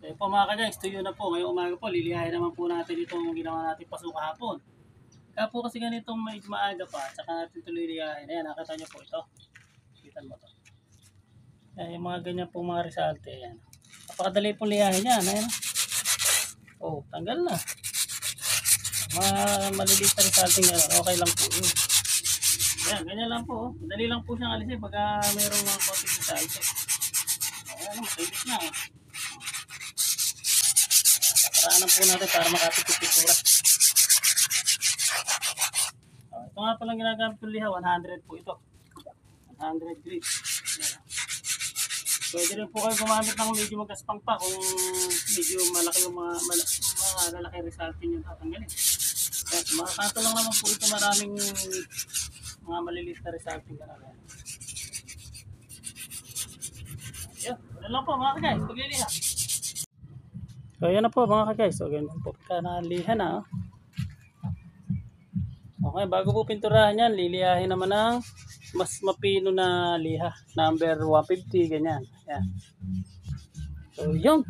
So yun po mga ka-guys, tuyo na po. Ngayong umaga po, lilihain naman po natin itong ginawa natin paso kahapon. Kaya po kasi ganitong may maaga pa, tsaka natin tuloy lihain. Ayan, nakita nyo po ito. Kita mo to. Ayan, yung mga ganyan po mga resalte. Ayan. Napakadali po lihain yan. Ayan. Oh, tanggal na. Mga maliliit na resalte nga, okay lang po yun. Ayan, ganyan lang po. Madali lang po siyang alisin pagka mayroong mga konting resalte. Ayan, matilis na. Paraanan po natin para makapit-pitura. Ito nga palang ginagamit kong liha, 100 po ito. 100 grit. Pwede rin po kayo gumamit ng medyo magaspang pa kung medyo malaki yung mga lalaki result yung tatanggalin. Kaya makakanto lang naman po ito, maraming mga maliliit na result yung gano'n. Yun, ano lang po mga ka-guys, pagliliha. So yan na po mga ka-guys, so ganyan po kanalihan na. Okay, bago po pinturahan yan, lilihahin naman ng mas mapino na liha, number 150, ganyan. Yan. So yun.